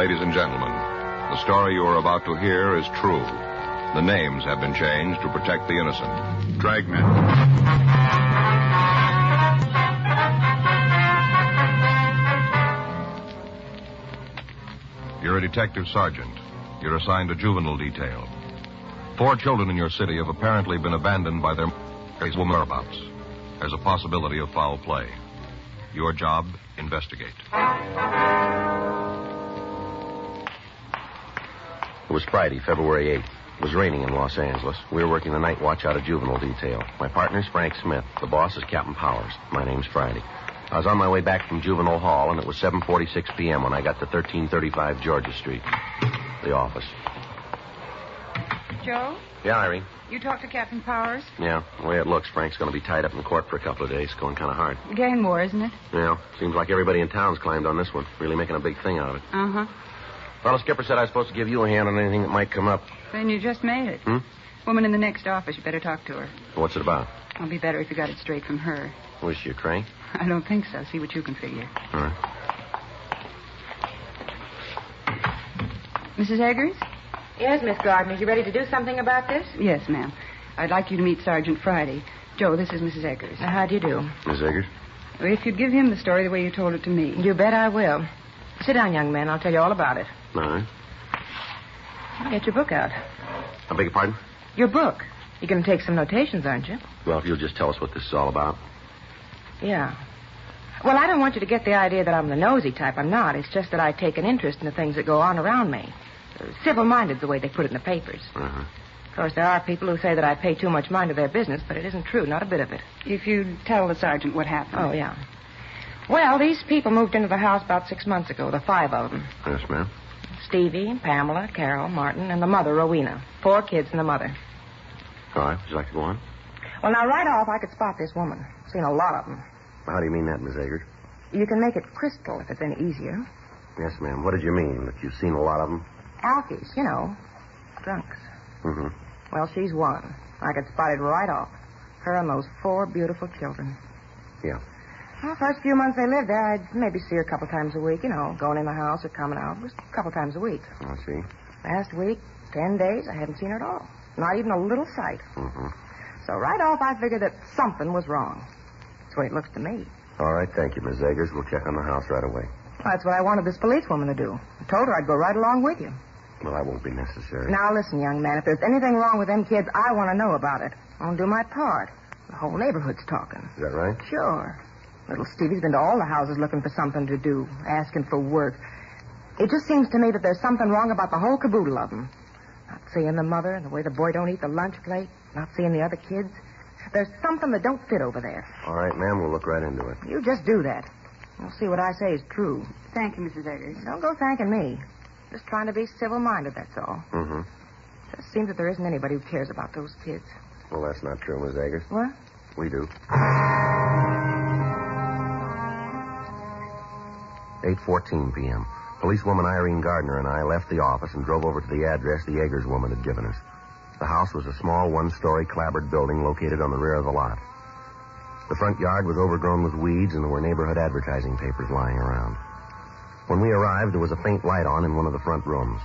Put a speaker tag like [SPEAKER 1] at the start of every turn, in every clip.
[SPEAKER 1] ladies and gentlemen. The story you are about to hear is true. The names have been changed to protect the innocent.
[SPEAKER 2] Dragnet.
[SPEAKER 1] You're a detective sergeant. You're assigned to juvenile detail. 4 children in your city have apparently been abandoned by their whereabouts. There's a possibility of foul play. Your job, investigate.
[SPEAKER 3] It was Friday, February 8th. It was raining in Los Angeles. We were working the night watch out of juvenile detail. My partner's Frank Smith. The boss is Captain Powers. My name's Friday. I was on my way back from Juvenile Hall, and it was 7:46 p.m. when I got to 1335 Georgia Street. The office.
[SPEAKER 4] Joe?
[SPEAKER 3] Yeah, Irene?
[SPEAKER 4] You talked to Captain Powers?
[SPEAKER 3] Yeah, the way it looks, Frank's going to be tied up in court for a couple of days. Going kind of hard.
[SPEAKER 4] Gang war, isn't it?
[SPEAKER 3] Yeah, seems like everybody in town's climbed on this one. Really making a big thing out of it.
[SPEAKER 4] Uh-huh.
[SPEAKER 3] Well, the skipper said I was supposed to give you a hand on anything that might come up.
[SPEAKER 4] Then you just made it. Woman in the next office. You better talk to her.
[SPEAKER 3] What's it about?
[SPEAKER 4] It'll be better if you got it straight from her.
[SPEAKER 3] Was she a crank?
[SPEAKER 4] I don't think so. See what you can figure.
[SPEAKER 3] All right.
[SPEAKER 4] Mrs. Eggers?
[SPEAKER 5] Yes, Miss Gardner. You ready to do something about this?
[SPEAKER 4] Yes, ma'am. I'd like you to meet Sergeant Friday. Joe, this is Mrs. Eggers.
[SPEAKER 5] How do you do?
[SPEAKER 3] Miss Eggers?
[SPEAKER 4] If you'd give him the story the way you told it to me.
[SPEAKER 5] You bet I will. Sit down, young man. I'll tell you all about it.
[SPEAKER 3] All right.
[SPEAKER 5] Get your book out.
[SPEAKER 3] I beg your pardon?
[SPEAKER 5] Your book. You're going to take some notations, aren't you?
[SPEAKER 3] Well, if you'll just tell us what this is all about.
[SPEAKER 5] Yeah. Well, I don't want you to get the idea that I'm the nosy type. I'm not. It's just that I take an interest in the things that go on around me. Civil-minded's the way they put it in the papers.
[SPEAKER 3] Uh-huh.
[SPEAKER 5] Of course, there are people who say that I pay too much mind to their business, but it isn't true. Not a bit of it.
[SPEAKER 4] If you'd tell the sergeant what happened.
[SPEAKER 5] Oh, yeah. Well, these people moved into the house about 6 months ago, the 5 of them.
[SPEAKER 3] Yes, ma'am.
[SPEAKER 5] Stevie, Pamela, Carol, Martin, and the mother, Rowena. 4 kids and the mother.
[SPEAKER 3] All right. Would you like to go on?
[SPEAKER 5] Well, now, right off, I could spot this woman. Seen a lot of them.
[SPEAKER 3] How do you mean that, Miss Eggers?
[SPEAKER 5] You can make it crystal if it's any easier.
[SPEAKER 3] Yes, ma'am. What did you mean? That you've seen a lot of them?
[SPEAKER 5] Alkies, you know. Drunks.
[SPEAKER 3] Mm-hmm.
[SPEAKER 5] Well, she's one. I could spot it right off. Her and those 4 beautiful children.
[SPEAKER 3] Yeah.
[SPEAKER 5] Well, first few months they lived there, I'd maybe see her a couple times a week, you know, going in the house or coming out. Just a couple times a week.
[SPEAKER 3] I see.
[SPEAKER 5] Last week, 10 days, I hadn't seen her at all. Not even a little sight.
[SPEAKER 3] Mm-hmm.
[SPEAKER 5] So right off, I figured that something was wrong. That's the way it looks to me.
[SPEAKER 3] All right, thank you, Miss Eggers. We'll check on the house right away.
[SPEAKER 5] Well, that's what I wanted this policewoman to do. I told her I'd go right along with you.
[SPEAKER 3] Well, that won't be necessary.
[SPEAKER 5] Now, listen, young man, if there's anything wrong with them kids, I want to know about it. I'll do my part. The whole neighborhood's talking.
[SPEAKER 3] Is that right?
[SPEAKER 5] Sure. Little Stevie's been to all the houses looking for something to do, asking for work. It just seems to me that there's something wrong about the whole caboodle of them. Not seeing the mother and the way the boy don't eat the lunch plate, not seeing the other kids. There's something that don't fit over there.
[SPEAKER 3] All right, ma'am, we'll look right into it.
[SPEAKER 5] You just do that. You'll see what I say is true.
[SPEAKER 4] Thank you, Mrs. Eggers.
[SPEAKER 5] Don't go thanking me. Just trying to be civil-minded, that's all.
[SPEAKER 3] Mm-hmm.
[SPEAKER 5] Just seems that there isn't anybody who cares about those kids.
[SPEAKER 3] Well, that's not true, Miss Eggers.
[SPEAKER 5] What?
[SPEAKER 3] We do. 8:14 p.m. Policewoman Irene Gardner and I left the office and drove over to the address the Eggers woman had given us. The house was a small one-story clapboard building located on the rear of the lot. The front yard was overgrown with weeds, and there were neighborhood advertising papers lying around. When we arrived, there was a faint light on in one of the front rooms.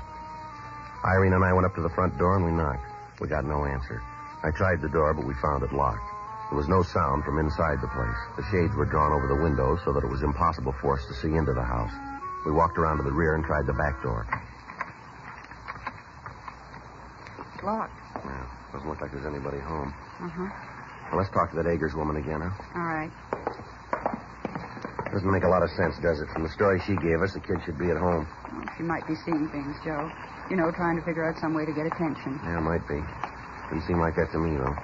[SPEAKER 3] Irene and I went up to the front door and we knocked. We got no answer. I tried the door, but we found it locked. There was no sound from inside the place. The shades were drawn over the windows so that it was impossible for us to see into the house. We walked around to the rear and tried the back door.
[SPEAKER 5] It's locked.
[SPEAKER 3] Yeah, doesn't look like there's anybody home.
[SPEAKER 4] Uh-huh.
[SPEAKER 3] Well, let's talk to that Eggers woman again, huh?
[SPEAKER 4] All right.
[SPEAKER 3] Doesn't make a lot of sense, does it? From the story she gave us, the kid should be at home.
[SPEAKER 4] Well, she might be seeing things, Joe. You know, trying to figure out some way to get attention.
[SPEAKER 3] Yeah, might be. Didn't seem like that to me, though.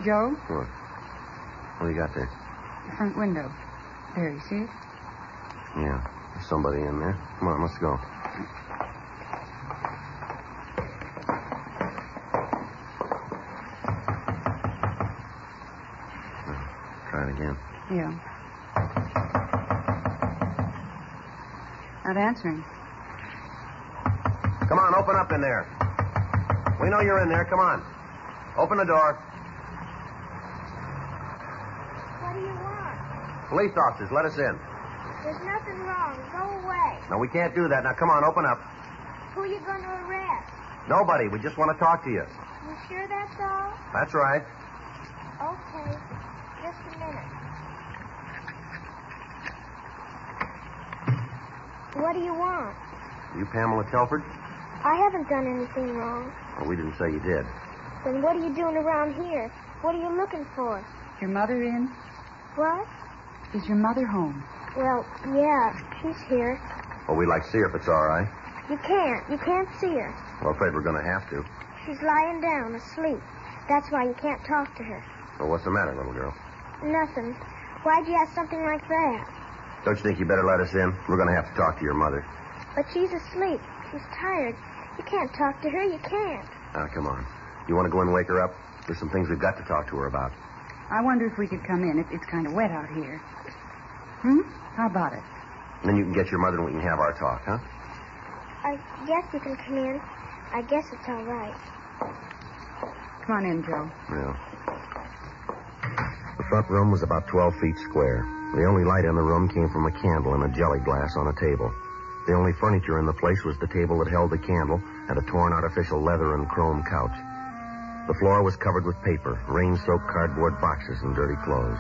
[SPEAKER 4] Joe?
[SPEAKER 3] What? What do you got there?
[SPEAKER 4] The front window. There, you see it?
[SPEAKER 3] Yeah, there's somebody in there. Come on, let's go. Try it again.
[SPEAKER 4] Yeah. Not answering.
[SPEAKER 3] Come on, open up in there. We know you're in there. Come on. Open the door.
[SPEAKER 6] What do you want?
[SPEAKER 3] Police officers, let us in.
[SPEAKER 2] There's nothing wrong. Go away.
[SPEAKER 3] No, we can't do that. Now, come on, open up.
[SPEAKER 2] Who are you going to arrest?
[SPEAKER 3] Nobody. We just want to talk to you.
[SPEAKER 2] You sure that's all?
[SPEAKER 3] That's right.
[SPEAKER 2] Okay. Just a minute. What do you want?
[SPEAKER 3] You Pamela Telford?
[SPEAKER 2] I haven't done anything wrong.
[SPEAKER 3] Well, we didn't say you did.
[SPEAKER 2] Then what are you doing around here? What are you looking for?
[SPEAKER 4] Is your mother in?
[SPEAKER 2] What?
[SPEAKER 4] Is your mother home?
[SPEAKER 2] Well, yeah, she's here.
[SPEAKER 3] Well, we'd like to see her if it's all right.
[SPEAKER 2] You can't. You can't see her.
[SPEAKER 3] Well, I'm afraid we're going to have to.
[SPEAKER 2] She's lying down, asleep. That's why you can't talk to her.
[SPEAKER 3] Well, what's the matter, little girl?
[SPEAKER 2] Nothing. Why'd you ask something like that?
[SPEAKER 3] Don't you think you better let us in? We're going to have to talk to your mother.
[SPEAKER 2] But she's asleep. She's tired. You can't talk to her. You can't.
[SPEAKER 3] Now, come on. You want to go and wake her up? There's some things we've got to talk to her about.
[SPEAKER 4] I wonder if we could come in. It's kind of wet out here. How about it?
[SPEAKER 3] And then you can get your mother and we can have our talk, huh?
[SPEAKER 2] I guess you can come in. I guess it's all right.
[SPEAKER 4] Come on in, Joe.
[SPEAKER 3] Yeah. The front room was about 12 feet square. The only light in the room came from a candle in a jelly glass on a table. The only furniture in the place was the table that held the candle and a torn artificial leather and chrome couch. The floor was covered with paper, rain-soaked cardboard boxes, and dirty clothes.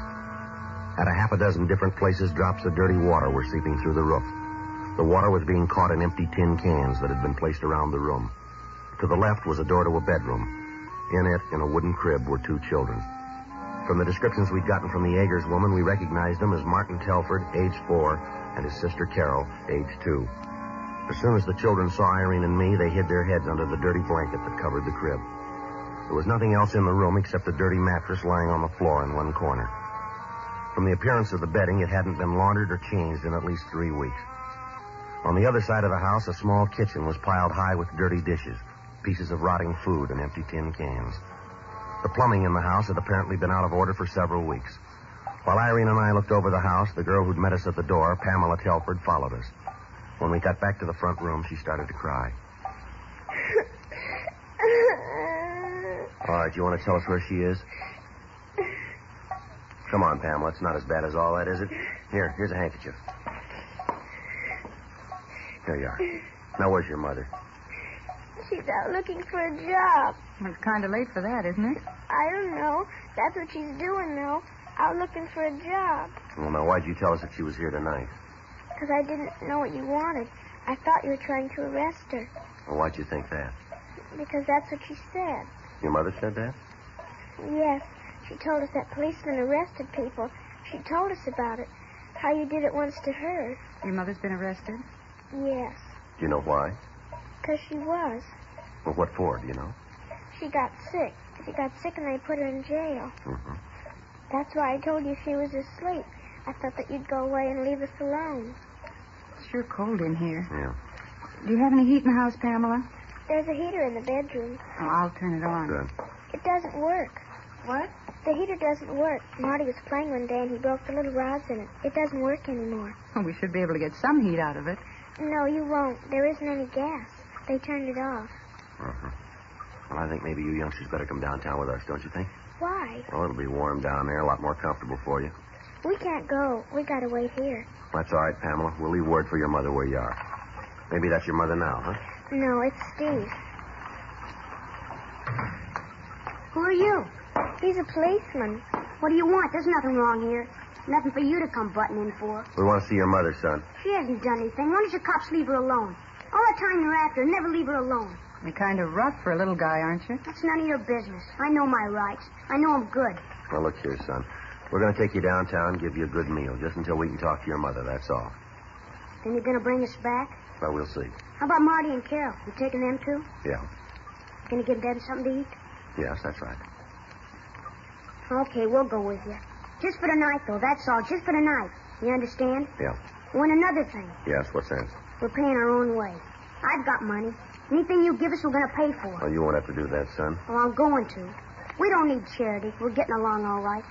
[SPEAKER 3] At a half a dozen different places, drops of dirty water were seeping through the roof. The water was being caught in empty tin cans that had been placed around the room. To the left was a door to a bedroom. In it, in a wooden crib, were 2 children. From the descriptions we'd gotten from the Agers woman, we recognized them as Martin Telford, age 4, and his sister Carol, age 2. As soon as the children saw Irene and me, they hid their heads under the dirty blanket that covered the crib. There was nothing else in the room except a dirty mattress lying on the floor in one corner. From the appearance of the bedding, it hadn't been laundered or changed in at least 3 weeks. On the other side of the house, a small kitchen was piled high with dirty dishes, pieces of rotting food, and empty tin cans. The plumbing in the house had apparently been out of order for several weeks. While Irene and I looked over the house, the girl who'd met us at the door, Pamela Telford, followed us. When we got back to the front room, she started to cry. All right, you want to tell us where she is? Come on, Pamela. It's not as bad as all that, is it? Here's a handkerchief. Here you are. Now, where's your mother?
[SPEAKER 2] She's out looking for a job.
[SPEAKER 4] Well, it's kind of late for that, isn't it?
[SPEAKER 2] I don't know. That's what she's doing, though. Out looking for a job.
[SPEAKER 3] Well, now, why'd you tell us that she was here tonight?
[SPEAKER 2] Because I didn't know what you wanted. I thought you were trying to arrest her.
[SPEAKER 3] Well, why'd you think that?
[SPEAKER 2] Because that's what she said.
[SPEAKER 3] Your mother said that?
[SPEAKER 2] Yes. She told us that policemen arrested people. She told us about it. How you did it once to her.
[SPEAKER 4] Your mother's been arrested?
[SPEAKER 2] Yes.
[SPEAKER 3] Do you know why?
[SPEAKER 2] Because she was.
[SPEAKER 3] Well, what for, do you know?
[SPEAKER 2] She got sick. She got sick and they put her in jail.
[SPEAKER 3] Mm-hmm.
[SPEAKER 2] That's why I told you she was asleep. I thought that you'd go away and leave us alone.
[SPEAKER 4] It's sure cold in here.
[SPEAKER 3] Yeah.
[SPEAKER 4] Do you have any heat in the house, Pamela?
[SPEAKER 2] There's a heater in the bedroom.
[SPEAKER 4] Oh, I'll turn it on.
[SPEAKER 3] Good.
[SPEAKER 2] It doesn't work.
[SPEAKER 4] What?
[SPEAKER 2] The heater doesn't work. Marty was playing one day and he broke the little rods in it. It doesn't work anymore.
[SPEAKER 4] Well, we should be able to get some heat out of it.
[SPEAKER 2] No, you won't. There isn't any gas. They turned it off.
[SPEAKER 3] Uh-huh. Well, I think maybe you youngsters better come downtown with us, don't you think?
[SPEAKER 2] Why?
[SPEAKER 3] Well, it'll be warm down there, a lot more comfortable for you.
[SPEAKER 2] We can't go. We gotta wait here.
[SPEAKER 3] That's all right, Pamela. We'll leave word for your mother where you are. Maybe that's your mother now, huh?
[SPEAKER 2] No, it's Steve.
[SPEAKER 6] Who are you?
[SPEAKER 2] He's a policeman.
[SPEAKER 6] What do you want? There's nothing wrong here. Nothing for you to come butting in for.
[SPEAKER 3] We want to see your mother, son.
[SPEAKER 6] She hasn't done anything. Why don't you cops leave her alone? All the time you're after her, never leave her alone.
[SPEAKER 4] You're kind of rough for a little guy, aren't you?
[SPEAKER 6] That's none of your business. I know my rights. I know I'm good.
[SPEAKER 3] Now, look here, son. We're going to take you downtown and give you a good meal, just until we can talk to your mother, that's all.
[SPEAKER 6] Then you're going to bring us back?
[SPEAKER 3] Well, we'll see.
[SPEAKER 6] How about Marty and Carol? You taking them too?
[SPEAKER 3] Yeah.
[SPEAKER 6] Going to give them something to eat?
[SPEAKER 3] Yes, that's right.
[SPEAKER 6] Okay, we'll go with you. Just for tonight, though. That's all. Just for tonight. You understand?
[SPEAKER 3] Yeah.
[SPEAKER 6] Oh, and another thing.
[SPEAKER 3] Yes, what's that?
[SPEAKER 6] We're paying our own way. I've got money. Anything you give us, we're going to pay for.
[SPEAKER 3] Well, you won't have to do that, son.
[SPEAKER 6] Well, I'm going to. We don't need charity. We're getting along all right.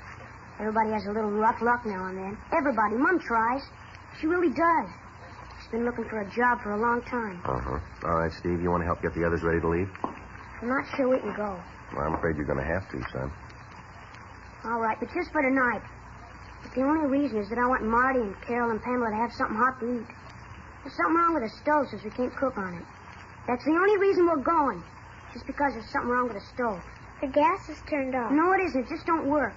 [SPEAKER 6] Everybody has a little rough luck now and then. Everybody. Mom tries. She really does. She's been looking for a job for a long time.
[SPEAKER 3] Uh-huh. All right, Steve, you want to help get the others ready to leave?
[SPEAKER 6] I'm not sure we can go.
[SPEAKER 3] Well, I'm afraid you're going to have to, son.
[SPEAKER 6] All right, but just for tonight. But the only reason is that I want Marty and Carol and Pamela to have something hot to eat. There's something wrong with the stove since we can't cook on it. That's the only reason we're going. Just because there's something wrong with the stove.
[SPEAKER 2] The gas is turned off.
[SPEAKER 6] No, it isn't. It just don't work.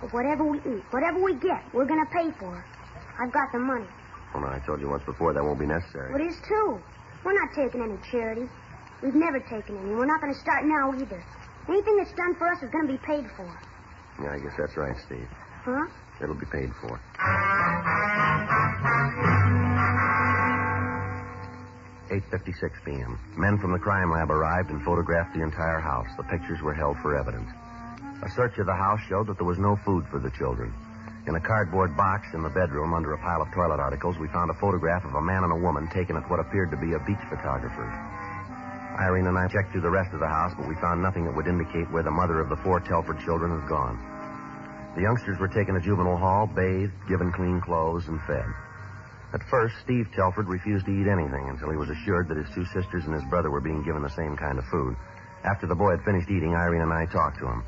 [SPEAKER 6] But whatever we eat, whatever we get, we're going to pay for it. I've got the money.
[SPEAKER 3] Well, I told you once before that won't be necessary.
[SPEAKER 6] Well, it is, too. We're not taking any charity. We've never taken any. We're not going to start now, either. Anything that's done for us is going to be paid for.
[SPEAKER 3] Yeah, I guess that's right, Steve.
[SPEAKER 6] Huh?
[SPEAKER 3] It'll be paid for. 8:56 p.m. Men from the crime lab arrived and photographed the entire house. The pictures were held for evidence. A search of the house showed that there was no food for the children. In a cardboard box in the bedroom under a pile of toilet articles, we found a photograph of a man and a woman taken at what appeared to be a beach photographer. Irene and I checked through the rest of the house, but we found nothing that would indicate where the mother of the 4 Telford children had gone. The youngsters were taken to juvenile hall, bathed, given clean clothes, and fed. At first, Steve Telford refused to eat anything until he was assured that his 2 sisters and his brother were being given the same kind of food. After the boy had finished eating, Irene and I talked to him.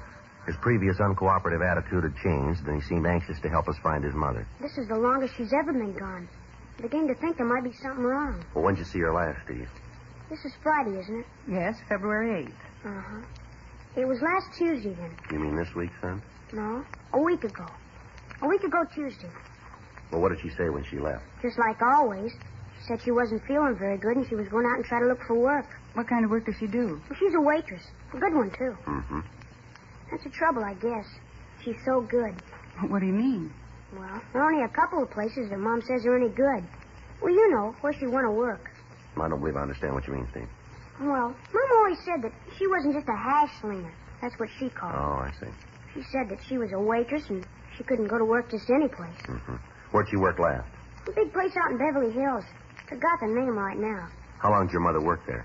[SPEAKER 3] His previous uncooperative attitude had changed, and he seemed anxious to help us find his mother.
[SPEAKER 6] This is the longest she's ever been gone. I'm beginning to think there might be something wrong.
[SPEAKER 3] Well, when'd you see her last, Steve?
[SPEAKER 6] This is Friday, isn't it?
[SPEAKER 4] Yes, February 8th.
[SPEAKER 6] Uh-huh. It was last Tuesday, then.
[SPEAKER 3] You mean this week, son?
[SPEAKER 6] No, a week ago. A week ago Tuesday.
[SPEAKER 3] Well, what did she say when she left?
[SPEAKER 6] Just like always. She said she wasn't feeling very good and she was going out and try to look for work.
[SPEAKER 4] What kind of work does she do?
[SPEAKER 6] Well, she's a waitress. A good one, too.
[SPEAKER 3] Mm-hmm.
[SPEAKER 6] That's the trouble, I guess. She's so good.
[SPEAKER 4] What do you mean?
[SPEAKER 6] Well, there are only a couple of places that Mom says are any good. Well, you know, where she'd want to work.
[SPEAKER 3] I don't believe I understand what you mean, Steve.
[SPEAKER 6] Well, Mom always said that she wasn't just a hash slinger. That's what she called it.
[SPEAKER 3] Oh, I see.
[SPEAKER 6] She said that she was a waitress and she couldn't go to work just any place.
[SPEAKER 3] Mm-hmm. Where'd she work last?
[SPEAKER 6] A big place out in Beverly Hills. Forgot the name right now.
[SPEAKER 3] How long did your mother work there?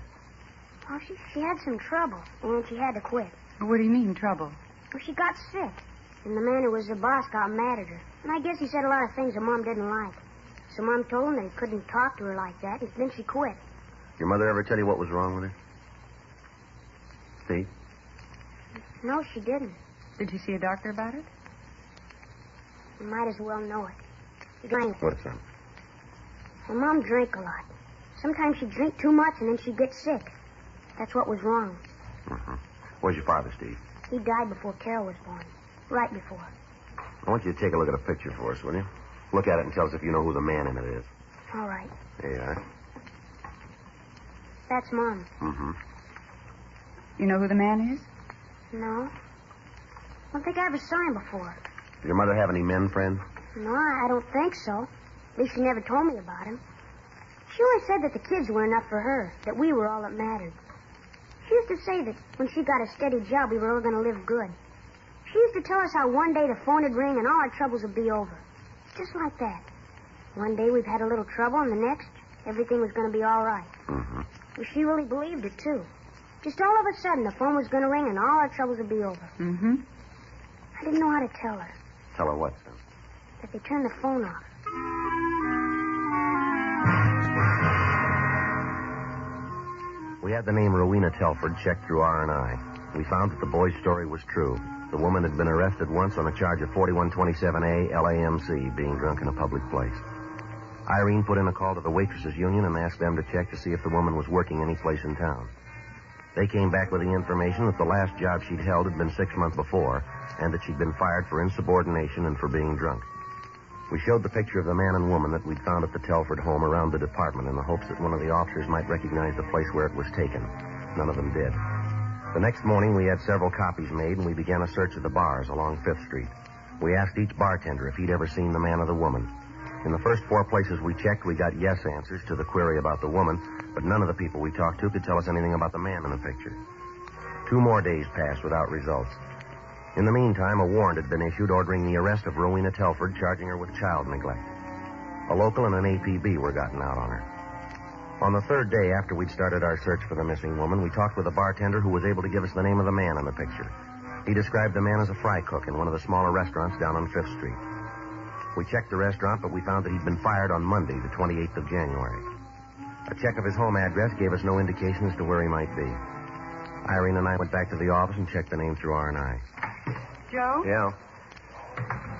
[SPEAKER 6] Well, she had some trouble, and she had to quit.
[SPEAKER 4] What do you mean, trouble?
[SPEAKER 6] Well, she got sick, and the man who was the boss got mad at her. And I guess he said a lot of things that Mom didn't like. So Mom told him that he couldn't talk to her like that, and then she quit.
[SPEAKER 3] Your mother ever tell you what was wrong with her? Steve?
[SPEAKER 6] No, she didn't.
[SPEAKER 4] Did you see a doctor about it?
[SPEAKER 6] You might as well know it. She drank.
[SPEAKER 3] What's that?
[SPEAKER 6] Well, Mom drank a lot. Sometimes she'd drink too much, and then she'd get sick. That's what was wrong.
[SPEAKER 3] Mm-hmm. Where's your father, Steve?
[SPEAKER 6] He died before Carol was born. Right before.
[SPEAKER 3] I want you to take a look at a picture for us, will you? Look at it and tell us if you know who the man in it is.
[SPEAKER 6] All right.
[SPEAKER 3] There you are.
[SPEAKER 6] That's Mom.
[SPEAKER 3] Mm-hmm.
[SPEAKER 4] You know who the man is?
[SPEAKER 6] No. I don't think I ever saw him before.
[SPEAKER 3] Did your mother have any men friends?
[SPEAKER 6] No, I don't think so. At least she never told me about him. She always said that the kids were enough for her, that we were all that mattered. She used to say that when she got a steady job, we were all going to live good. She used to tell us how one day the phone would ring and all our troubles would be over. Just like that. One day we've had a little trouble, and the next, everything was going to be all right.
[SPEAKER 3] Mm-hmm.
[SPEAKER 6] Well, she really believed it, too. Just all of a sudden, the phone was going to ring and all our troubles would be over.
[SPEAKER 4] Mm-hmm.
[SPEAKER 6] I didn't know how to tell her.
[SPEAKER 3] Tell her what, son?
[SPEAKER 6] That they turned the phone off.
[SPEAKER 3] We had the name Rowena Telford checked through R&I. We found that the boy's story was true. The woman had been arrested once on a charge of 4127A LAMC, being drunk in a public place. Irene put in a call to the Waitresses Union and asked them to check to see if the woman was working any place in town. They came back with the information that the last job she'd held had been 6 months before, and that she'd been fired for insubordination and for being drunk. We showed the picture of the man and woman that we'd found at the Telford home around the department in the hopes that one of the officers might recognize the place where it was taken. None of them did. The next morning, we had several copies made, and we began a search of the bars along 5th Street. We asked each bartender if he'd ever seen the man or the woman. In the first 4 places we checked, we got yes answers to the query about the woman, but none of the people we talked to could tell us anything about the man in the picture. 2 more days passed without results. In the meantime, a warrant had been issued ordering the arrest of Rowena Telford, charging her with child neglect. A local and an APB were gotten out on her. On the 3rd day after we'd started our search for the missing woman, we talked with a bartender who was able to give us the name of the man in the picture. He described the man as a fry cook in one of the smaller restaurants down on 5th Street. We checked the restaurant, but we found that he'd been fired on Monday, the 28th of January. A check of his home address gave us no indication as to where he might be. Irene and I went back to the office and checked the name through R&I.
[SPEAKER 4] Joe?
[SPEAKER 3] Yeah?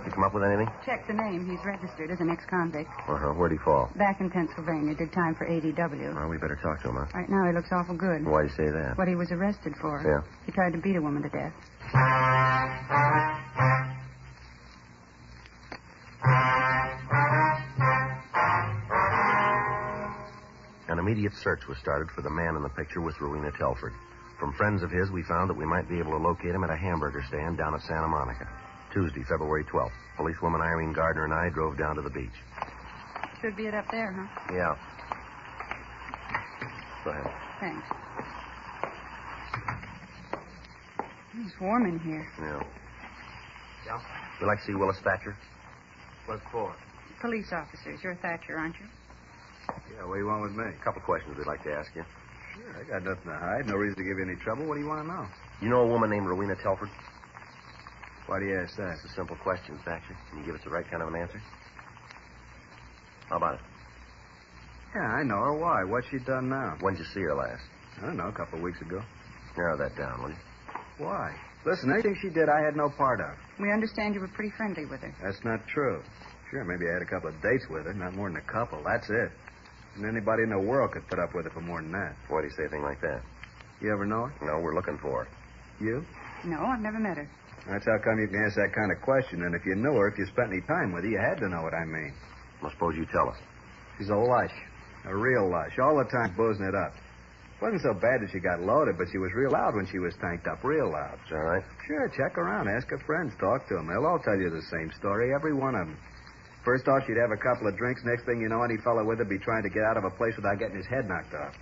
[SPEAKER 3] You come up with anything?
[SPEAKER 4] Check the name. He's registered as an ex-convict.
[SPEAKER 3] Uh-huh. Where'd he fall?
[SPEAKER 4] Back in Pennsylvania. Did time for ADW.
[SPEAKER 3] Well, we better talk to him, huh?
[SPEAKER 4] Right now he looks awful good.
[SPEAKER 3] Why do you say that?
[SPEAKER 4] What he was arrested for.
[SPEAKER 3] Yeah.
[SPEAKER 4] He tried to beat a woman to death.
[SPEAKER 3] An immediate search was started for the man in the picture with Rowena Telford. From friends of his, we found that we might be able to locate him at a hamburger stand down at Santa Monica. Tuesday, February 12th. Policewoman Irene Gardner and I drove down to the beach.
[SPEAKER 4] Should be it up there, huh?
[SPEAKER 3] Yeah. Go ahead.
[SPEAKER 4] Thanks. It's warm in here.
[SPEAKER 3] Yeah. Yeah? You like to see Willis Thatcher?
[SPEAKER 7] What for?
[SPEAKER 4] Police officers. You're Thatcher, aren't you?
[SPEAKER 7] Yeah, what do you want with me?
[SPEAKER 3] A couple questions we'd like to ask you.
[SPEAKER 7] Sure, I got nothing to hide. No reason to give you any trouble. What do you want to know?
[SPEAKER 3] You know a woman named Rowena Telford?
[SPEAKER 7] Why do you ask that?
[SPEAKER 3] It's a simple question, Thatcher. Can you give us the right kind of an answer? How about it?
[SPEAKER 7] Yeah, I know her. Why? What's she done now?
[SPEAKER 3] When'd you see her last?
[SPEAKER 7] I don't know, a couple of weeks ago.
[SPEAKER 3] Narrow that down, will you?
[SPEAKER 7] Why? Listen, anything she did, I had no part of.
[SPEAKER 4] We understand you were pretty friendly with her.
[SPEAKER 7] That's not true. Sure, maybe I had a couple of dates with her, not more than a couple. That's it. And anybody in the world could put up with her for more than that.
[SPEAKER 3] Why do you say a thing like that?
[SPEAKER 7] You ever know her?
[SPEAKER 3] No, we're looking for her.
[SPEAKER 7] You?
[SPEAKER 4] No, I've never met her.
[SPEAKER 7] That's how come you can ask that kind of question. And if you knew her, if you spent any time with her, you had to know what I mean.
[SPEAKER 3] Well, suppose you tell us.
[SPEAKER 7] She's a lush. A real lush. All the time boozing it up. It wasn't so bad that she got loaded, but she was real loud when she was tanked up. Real loud.
[SPEAKER 3] Is that right?
[SPEAKER 7] Sure, check around. Ask her friends. Talk to them. They'll all tell you the same story. Every one of them. First off, she'd have a couple of drinks. Next thing you know, any fella with her be trying to get out of a place without getting his head knocked off.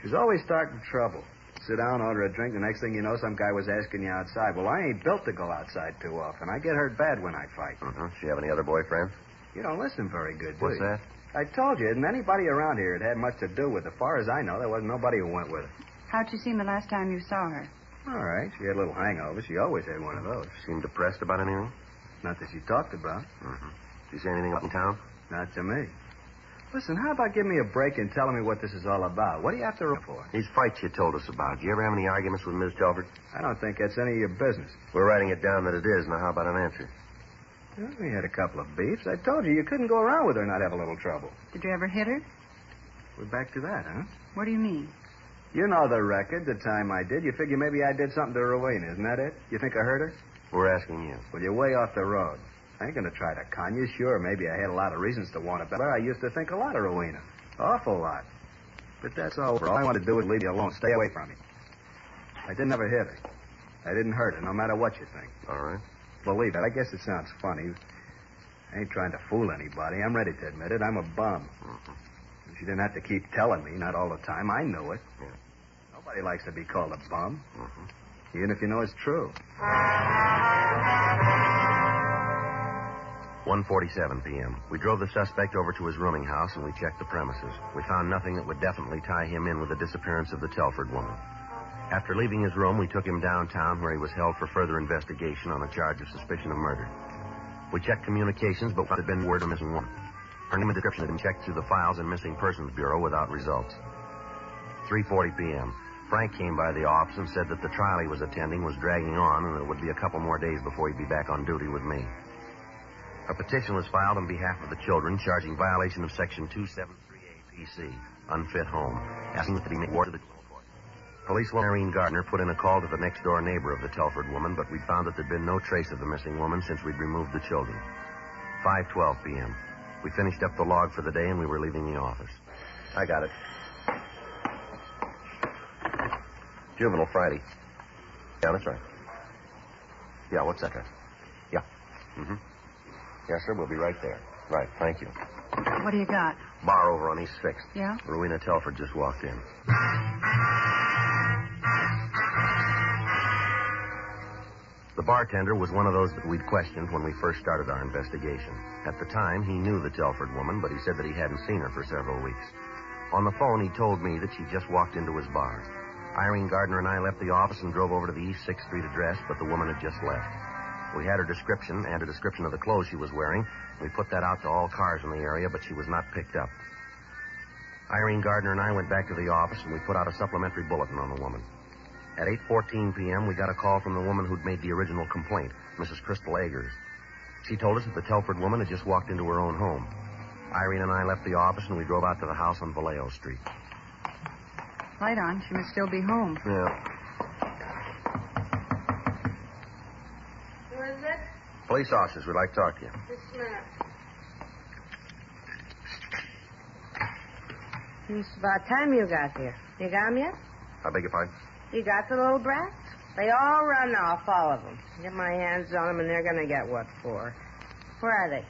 [SPEAKER 7] She was always starting trouble. Sit down, order a drink. The next thing you know, some guy was asking you outside. Well, I ain't built to go outside too often. I get hurt bad when I fight.
[SPEAKER 3] Mm-hmm. She have any other boyfriends?
[SPEAKER 7] You don't listen very good, do
[SPEAKER 3] What's
[SPEAKER 7] you?
[SPEAKER 3] that?
[SPEAKER 7] I told you, and anybody around here had much to do with it. As far as I know, there wasn't nobody who went with her.
[SPEAKER 4] How'd you seem the last time you saw her?
[SPEAKER 7] All right. She had a little hangover. She always had one of those.
[SPEAKER 3] Seemed depressed about anything?
[SPEAKER 7] Not that she talked about.
[SPEAKER 3] Mm-hmm. Did you say anything up in town?
[SPEAKER 7] Not to me. Listen, how about giving me a break and telling me what this is all about? What do you have to root for?
[SPEAKER 3] These fights you told us about. Did you ever have any arguments with Ms. Telford?
[SPEAKER 7] I don't think that's any of your business.
[SPEAKER 3] We're writing it down that it is. Now, how about an answer?
[SPEAKER 7] Well, we had a couple of beefs. I told you couldn't go around with her and not have a little trouble.
[SPEAKER 4] Did you ever hit her?
[SPEAKER 7] We're back to that, huh?
[SPEAKER 4] What do you mean?
[SPEAKER 7] You know the record, the time I did. You figure maybe I did something to Rowena, isn't that it? You think I hurt her?
[SPEAKER 3] We're asking you.
[SPEAKER 7] Well, you're way off the road. I ain't gonna try to con you. Sure, maybe I had a lot of reasons to want it better. I used to think a lot of Rowena. Awful lot. But that's all over. All I want to do is leave you alone. Stay away from me. I didn't ever hit her. I didn't hurt her, no matter what you think.
[SPEAKER 3] All right.
[SPEAKER 7] Believe it. I guess it sounds funny. I ain't trying to fool anybody. I'm ready to admit it. I'm a bum.
[SPEAKER 3] Mm-hmm.
[SPEAKER 7] She didn't have to keep telling me, not all the time. I knew it.
[SPEAKER 3] Yeah.
[SPEAKER 7] Nobody likes to be called a bum.
[SPEAKER 3] Mm-hmm.
[SPEAKER 7] Even if you know it's true.
[SPEAKER 3] 1:47 p.m. We drove the suspect over to his rooming house and we checked the premises. We found nothing that would definitely tie him in with the disappearance of the Telford woman. After leaving his room, we took him downtown where he was held for further investigation on a charge of suspicion of murder. We checked communications, but there had been word of a missing woman. Her name and description had been checked through the files and Missing Persons Bureau without results. 3:40 p.m. Frank came by the office and said that the trial he was attending was dragging on and it would be a couple more days before he'd be back on duty with me. A petition was filed on behalf of the children charging violation of Section 273A PC, unfit home, asking that he be ward to the court. Policewoman Irene Gardner put in a call to the next-door neighbor of the Telford woman, but we'd found that there'd been no trace of the missing woman since we'd removed the children. 5:12 p.m. We finished up the log for the day and we were leaving the office. I got it. Juvenile Friday. Yeah, that's right. Yeah, what's that? Yeah. Mm-hmm. Yes, sir, we'll be right there. Right, thank you.
[SPEAKER 4] What do you got?
[SPEAKER 3] Bar over on East 6th.
[SPEAKER 4] Yeah?
[SPEAKER 3] Rowena Telford just walked in. The bartender was one of those that we'd questioned when we first started our investigation. At the time, he knew the Telford woman, but he said that he hadn't seen her for several weeks. On the phone, he told me that she just walked into his bar. Irene Gardner and I left the office and drove over to the East 6th Street address, but the woman had just left. We had her description and a description of the clothes she was wearing. We put that out to all cars in the area, but she was not picked up. Irene Gardner and I went back to the office, and we put out a supplementary bulletin on the woman. At 8:14 p.m., we got a call from the woman who'd made the original complaint, Mrs. Crystal Agers. She told us that the Telford woman had just walked into her own home. Irene and I left the office, and we drove out to the house on Vallejo Street.
[SPEAKER 4] Light on. She must still be home.
[SPEAKER 3] Yeah.
[SPEAKER 5] Who is it?
[SPEAKER 3] Police officers would like to talk to you.
[SPEAKER 5] Just a minute. It's about time you got here. You got them yet?
[SPEAKER 3] I beg your pardon?
[SPEAKER 5] You got the little brats? They all run off, all of them. Get my hands on them, and they're going to get what for. Where are they?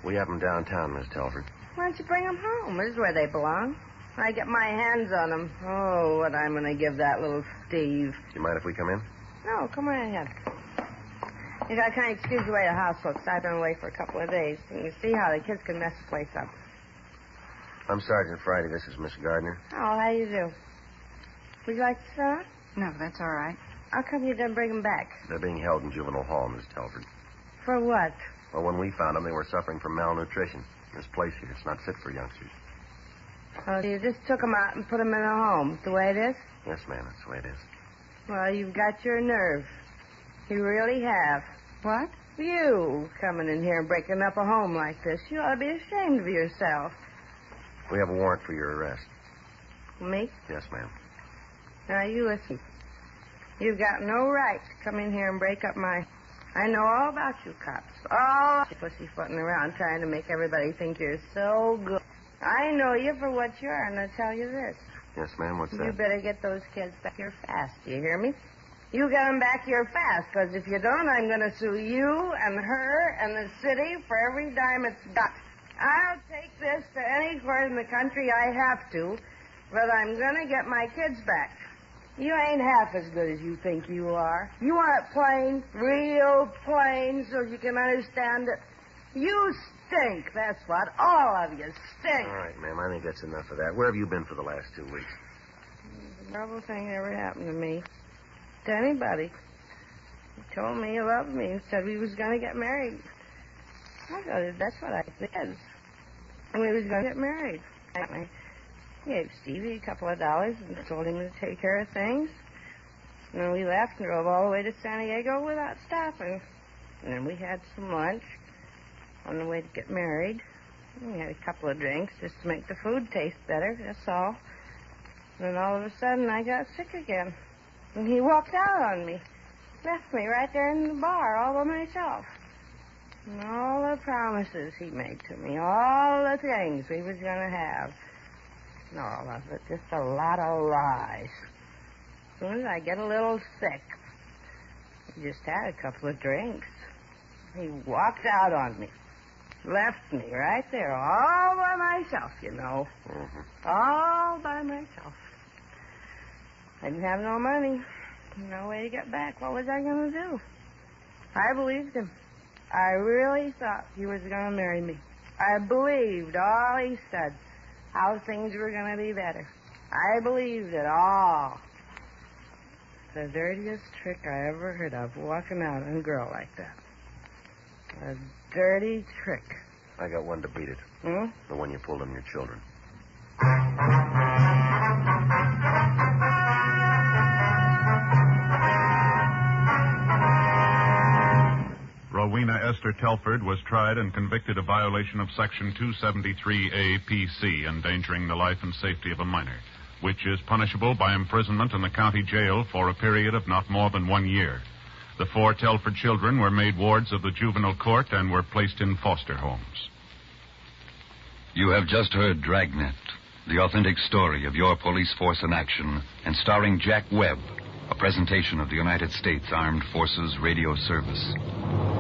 [SPEAKER 3] We have them downtown, Miss Telford.
[SPEAKER 5] Why don't you bring them home? This is where they belong. I get my hands on them. Oh, what I'm going to give that little Steve.
[SPEAKER 3] You mind if we come in?
[SPEAKER 5] No, come right ahead. You got to kind of excuse the way the house looks. I've been away for a couple of days. And you see how the kids can mess the place up.
[SPEAKER 3] I'm Sergeant Friday. This is Miss Gardner.
[SPEAKER 5] Oh, how do you do? Would you like to sit down?
[SPEAKER 4] No, that's all right.
[SPEAKER 5] How come you didn't bring them back?
[SPEAKER 3] They're being held in juvenile hall, Miss Telford.
[SPEAKER 5] For what?
[SPEAKER 3] Well, when we found them, they were suffering from malnutrition. This place here, it's not fit for youngsters.
[SPEAKER 5] Oh, so you just took them out and put them in a home, the way it is?
[SPEAKER 3] Yes, ma'am, that's the way it is.
[SPEAKER 5] Well, you've got your nerve. You really have.
[SPEAKER 4] What?
[SPEAKER 5] You coming in here and breaking up a home like this. You ought to be ashamed of yourself.
[SPEAKER 3] We have a warrant for your arrest.
[SPEAKER 5] Me?
[SPEAKER 3] Yes, ma'am.
[SPEAKER 5] Now, you listen. You've got no right to come in here and break up my... I know all about you cops. All pussyfooting around trying to make everybody think you're so good. I know you for what you are, and I'll tell you this.
[SPEAKER 3] Yes, ma'am, what's that?
[SPEAKER 5] You better get those kids back here fast. Do you hear me? You get them back here fast, because if you don't, I'm going to sue you and her and the city for every dime it's got. I'll take this to any court in the country I have to, but I'm going to get my kids back. You ain't half as good as you think you are. You want it plain, real plain, so you can understand it. You stink, that's what. All of you stink.
[SPEAKER 3] All right, ma'am, I think that's enough of that. Where have you been for the last 2 weeks?
[SPEAKER 5] The terrible thing ever happened to me. To anybody. He told me he loved me and said we was going to get married. I thought that's what I said. And we was going to get married. I gave Stevie a couple of dollars and told him to take care of things. And then we left and drove all the way to San Diego without stopping. And then we had some lunch on the way to get married. And we had a couple of drinks just to make the food taste better, that's all. And then all of a sudden I got sick again. And he walked out on me. Left me right there in the bar all by myself. And all the promises he made to me, all the things we was going to have. And all of it, just a lot of lies. As soon as I get a little sick, he just had a couple of drinks. He walked out on me. Left me right there all by myself, you know.
[SPEAKER 3] Mm-hmm.
[SPEAKER 5] All by myself. I didn't have no money. No way to get back. What was I going to do? I believed him. I really thought he was going to marry me. I believed all he said, how things were going to be better. I believed it all. The dirtiest trick I ever heard of, walking out on a girl like that. A dirty trick.
[SPEAKER 3] I got one to beat it.
[SPEAKER 5] Hmm?
[SPEAKER 3] The one you pulled on your children.
[SPEAKER 8] Rowena Esther Telford was tried and convicted of violation of Section 273A PC, endangering the life and safety of a minor, which is punishable by imprisonment in the county jail for a period of not more than 1 year. The 4 Telford children were made wards of the juvenile court and were placed in foster homes.
[SPEAKER 9] You have just heard Dragnet, the authentic story of your police force in action, and starring Jack Webb, a presentation of the United States Armed Forces Radio Service.